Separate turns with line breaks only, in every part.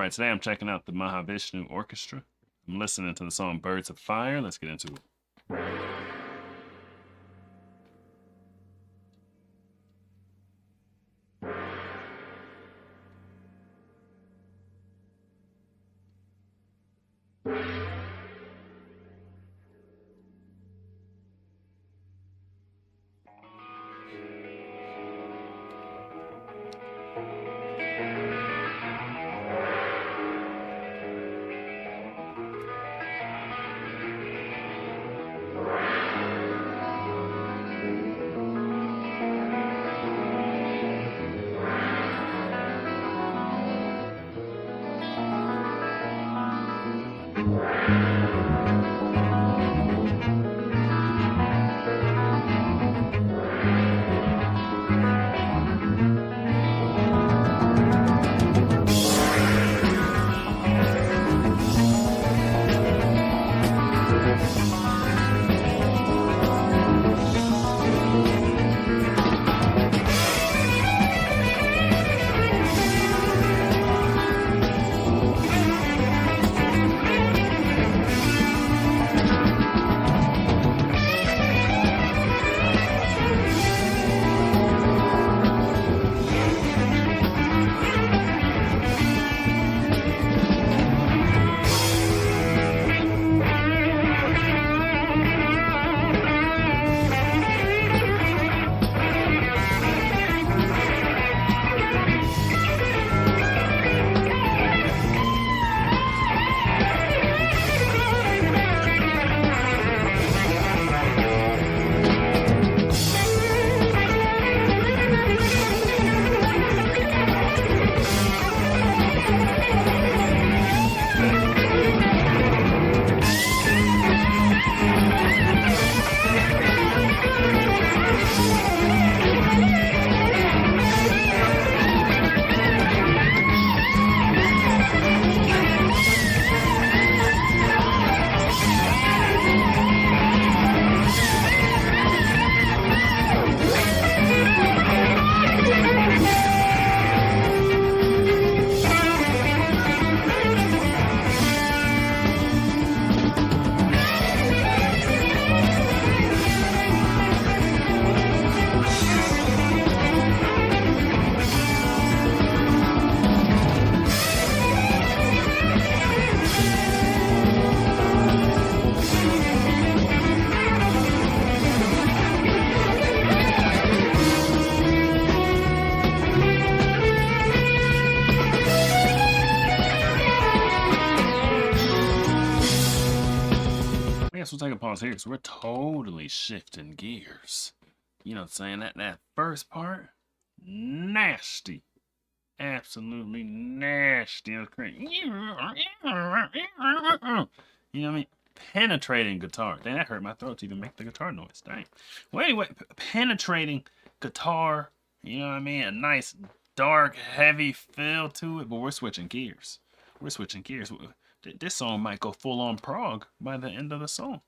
right, today I'm checking out the Mahavishnu Orchestra. I'm listening to the song Birds of Fire. Let's get into it. We'll take a pause here because we're totally shifting gears. You know what I'm saying? That first part, nasty. Absolutely nasty. You know what I mean? Penetrating guitar. Dang, that hurt my throat to even make the guitar noise. Dang. Well, anyway, penetrating guitar. You know what I mean? A nice, dark, heavy feel to it. But we're switching gears. We're switching gears. This song might go full on prog by the end of the song.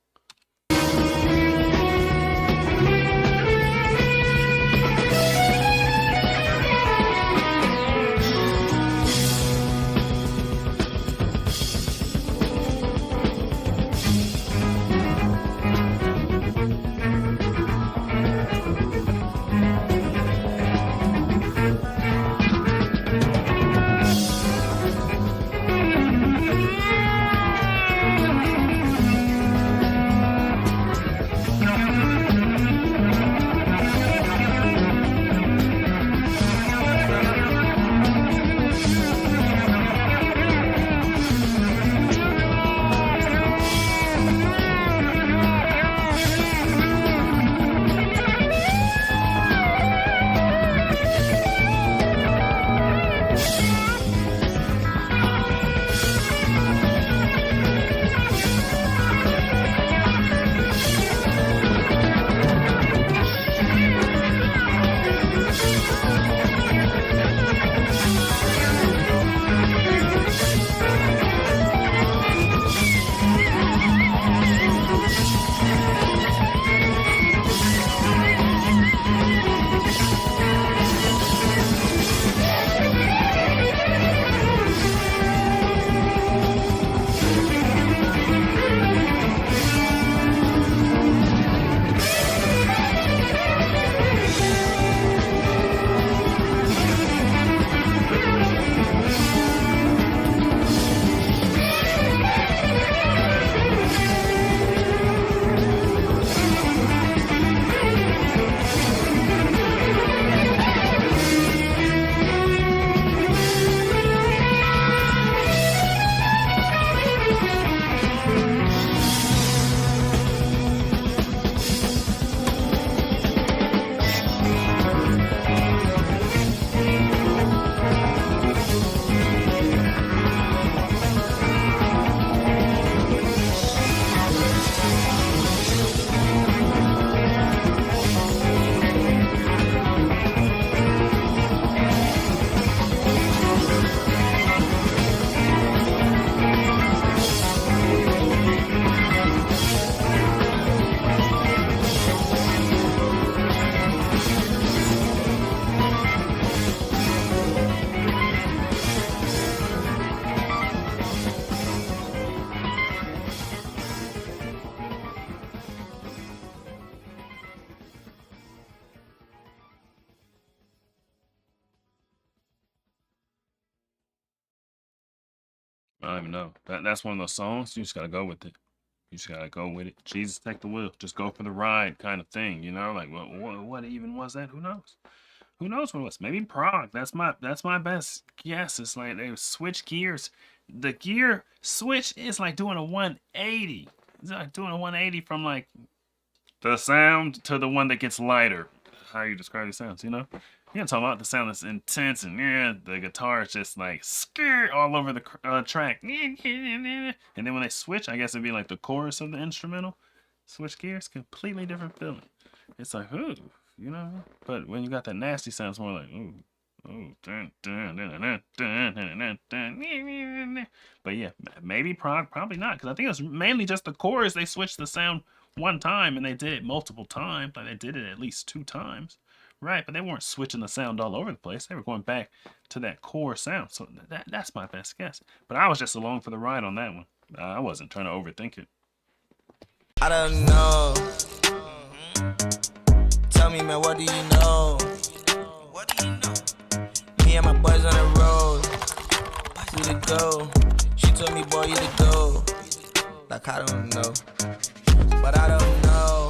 I don't even know. That's one of those songs. You just gotta go with it. You just gotta go with it. Jesus, take the wheel. Just go for the ride, kind of thing. You know, like what even was that? Who knows? Who knows what it was? Maybe Prague. That's my best guess. It's like they switch gears. The gear switch is like doing a 180. It's like doing a 180 from like the sound to the one that gets lighter. How you describe the sounds, you know? You're talking about the sound that's intense and yeah, the guitar is just like skirt all over the track. And then when they switch, I guess it'd be like the chorus of the instrumental. Switch gears, completely different feeling. It's like, ooh, you know? But when you got that nasty sound, it's more like, ooh. Oh, dun, dun, dun, dun, dun, dun, dun, dun. But yeah, maybe Prague, probably not, because I think it was mainly just the chorus. They switched the sound one time and they did it multiple times. Like they did it at least 2 times. Right, but they weren't switching the sound all over the place. They were going back to that core sound. So that's my best guess. But I was just along for the ride on that one. I wasn't trying to overthink it.
I don't know. Tell me, man, what do you know? What do you know? Me and my boys on the road. We to go. She told me, boy, you to go. Like, I don't know. But I don't know.